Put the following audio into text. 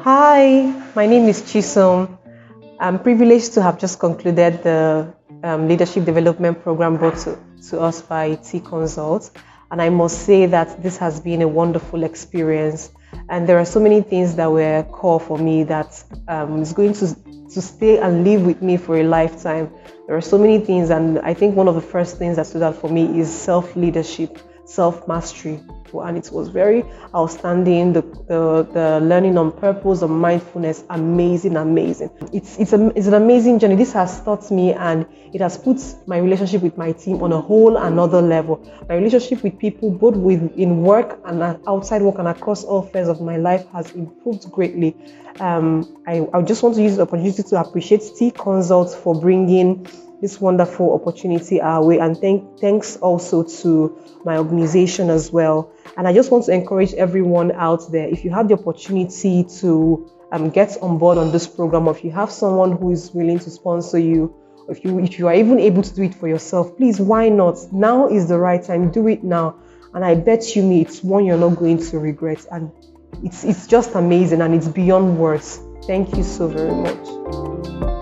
Hi, my name is Chisom. I'm privileged to have just concluded the leadership development program brought to us by T-Consult. And I must say that this has been a wonderful experience. And there are so many things that were core for me that is going to stay and live with me for a lifetime. There are so many things, and I think one of the first things that stood out for me is self-leadership, self-mastery. And it was very outstanding. The learning on purpose, on mindfulness, amazing. It's an amazing journey. This has taught me, and it has put my relationship with my team on a whole another level. My relationship with people, both in work and outside work and across all spheres of my life, has improved greatly. I just want to use the opportunity to appreciate T-Consult for bringing this wonderful opportunity our way, and thanks also to my organization as well. And I just want to encourage everyone out there, if you have the opportunity to get on board on this program, or if you have someone who is willing to sponsor you, or if you are even able to do it for yourself, please, why not? Now is the right time. Do it now, and I bet you me it's one you're not going to regret. And it's just amazing, and it's beyond words. Thank you so very much.